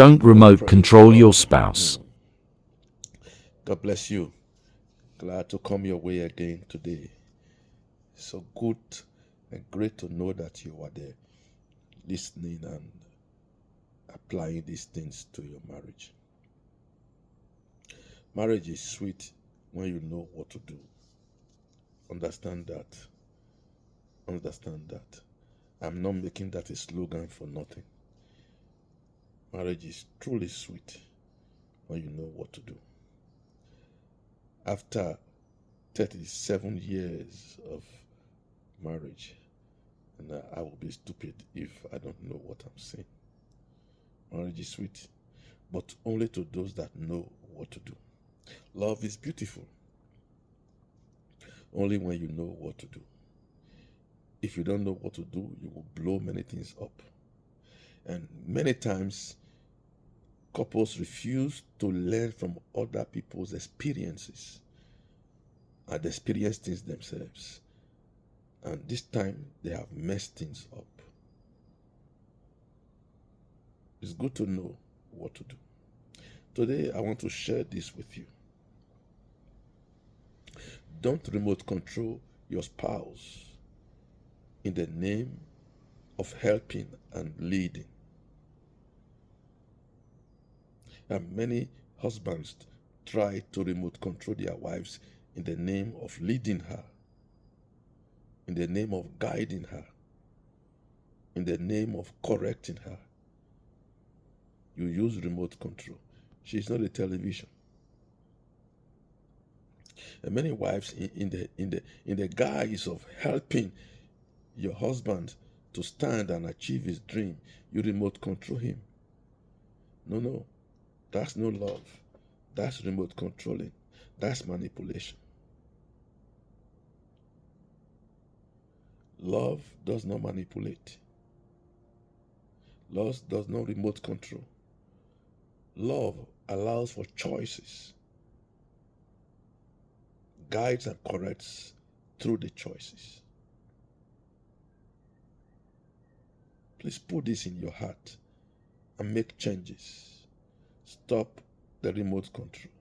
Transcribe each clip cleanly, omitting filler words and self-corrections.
Don't Let's remote pray. control your spouse. God bless you. Glad to come your way again today. So good and great to know that you are there listening and applying these things to your marriage. Marriage is sweet when you know what to do. Understand that. Understand that. I'm not making that a slogan for nothing. Marriage is truly sweet when you know what to do. After 37 years of marriage, and I will be stupid if I don't know what I'm saying. Marriage is sweet, but only to those that know what to do. Love is beautiful, only when you know what to do. If you don't know what to do, you will blow many things up. And many times, couples refuse to learn from other people's experiences and experience things themselves. And this time, they have messed things up. It's good to know what to do. Today, I want to share this with you. Don't remote control your spouse in the name of helping and leading. And many husbands try to remote control their wives in the name of leading her, in the name of guiding her, in the name of correcting her. You use remote control. She's not a television. And many wives in the guise of helping your husband to stand and achieve his dream, you remote control him. No, that's no love. That's remote controlling. That's manipulation. Love does not manipulate. Love does not remote control. Love allows for choices, guides and corrects through the choices. Please put this in your heart and make changes. Stop the remote control.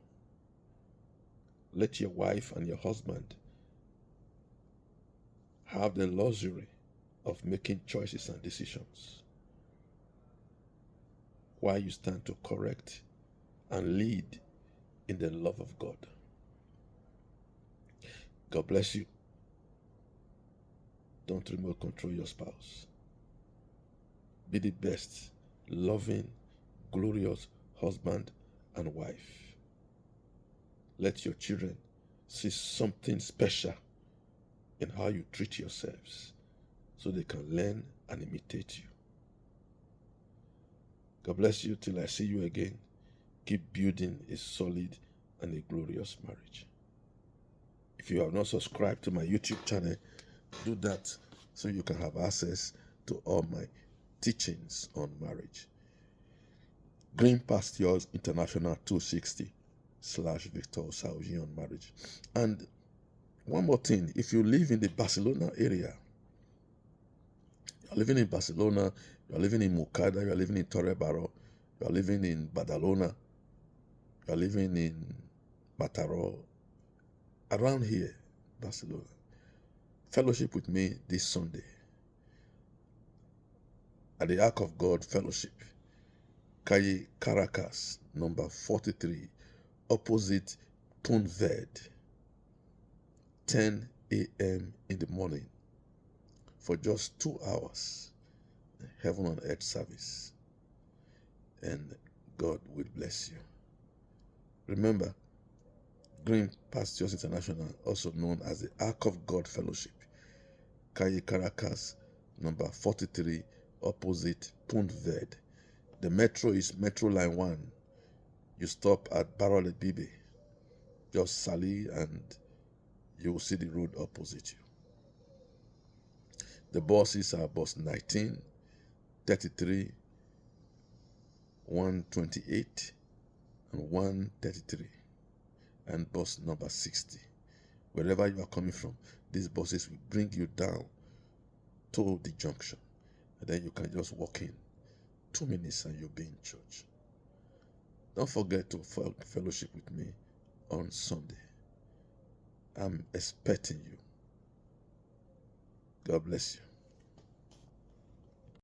Let your wife and your husband have the luxury of making choices and decisions while you stand to correct and lead in the love of God. God bless you. Don't remote control your spouse. Be the best, loving, glorious husband and wife. Let your children see something special in how you treat yourselves so they can learn and imitate you. God bless you till I see you again. Keep building a solid and a glorious marriage. If you have not subscribed to my YouTube channel, do that so you can have access to all my teachings on marriage. Green Pastures International 260 / Victor Sauji on marriage. And one more thing, if you live in the Barcelona area, you're living in Barcelona, you're living in Moncada, you're living in Torrebaro, you're living in Badalona, you're living in Mataró, around here, Barcelona, fellowship with me this Sunday at the Ark of God Fellowship, Calle Caracas, number 43, opposite Ponverde, 10 a.m. in the morning for just 2 hours, heaven on earth service, and God will bless you. Remember, Green Pastures International, also known as the Ark of God Fellowship, Calle Caracas, number 43, opposite Ponverde. The metro is Metro Line 1. You stop at Barole Bibe, just Sally, and you will see the road opposite you. The buses are bus 19, 33, 128, and 133, and bus number 60. Wherever you are coming from, these buses will bring you down to the junction, and then you can just walk in 2 minutes and you'll be in church. Don't forget to fellowship with me on Sunday. I'm expecting you. God bless you.